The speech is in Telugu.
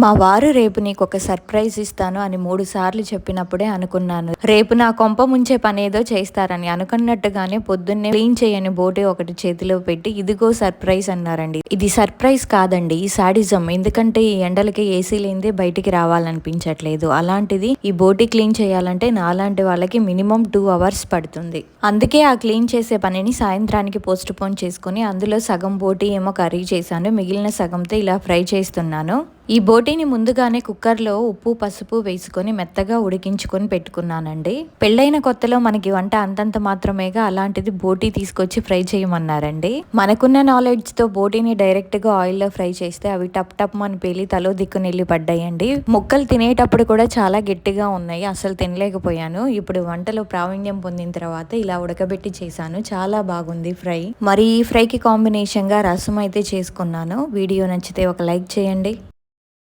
మా వారు రేపు నీకు ఒక సర్ప్రైజ్ ఇస్తాను అని 3 సార్లు చెప్పినప్పుడే అనుకున్నాను రేపు నా కొంప ముంచే పనేదో చేస్తారని. అనుకున్నట్టుగానే పొద్దున్నే క్లీన్ చేయని బోటి ఒకటి చేతిలో పెట్టి ఇదిగో సర్ప్రైజ్ అన్నారండి. ఇది సర్ప్రైజ్ కాదండి, ఈ సాడిజం. ఎందుకంటే ఈ ఎండలకి ఏసీ లేనిదే బయటికి రావాలనిపించట్లేదు. అలాంటిది ఈ బోటి క్లీన్ చేయాలంటే నాలాంటి వాళ్ళకి మినిమం 2 అవర్స్ పడుతుంది. అందుకే ఆ క్లీన్ చేసే పనిని సాయంత్రానికి పోస్ట్ పోన్ చేసుకుని అందులో సగం బోటి ఏమో కర్రీ చేశాను, మిగిలిన సగంతో ఇలా ఫ్రై చేస్తున్నాను. ఈ బోటీని ముందుగానే కుక్కర్లో ఉప్పు పసుపు వేసుకొని మెత్తగా ఉడికించుకొని పెట్టుకున్నానండి. పెళ్ళైన కొత్తలో మనకి వంట అంతంత మాత్రమేగా, అలాంటిది బోటీ తీసుకొచ్చి ఫ్రై చేయమన్నారండి. మనకున్న నాలెడ్జ్తో బోటీని డైరెక్ట్గా ఆయిల్లో ఫ్రై చేస్తే అవి టప్ టప్ అని పేలి తలో దిక్కు నెల్లి పడ్డాయండి. ముక్కలు తినేటప్పుడు కూడా చాలా గట్టిగా ఉన్నాయి, అసలు తినలేకపోయాను. ఇప్పుడు వంటలో ప్రావీణ్యం పొందిన తర్వాత ఇలా ఉడకబెట్టి చేశాను, చాలా బాగుంది ఫ్రై. మరి ఈ ఫ్రైకి కాంబినేషన్గా రసం అయితే చేసుకున్నాను. వీడియో నచ్చితే ఒక లైక్ చేయండి.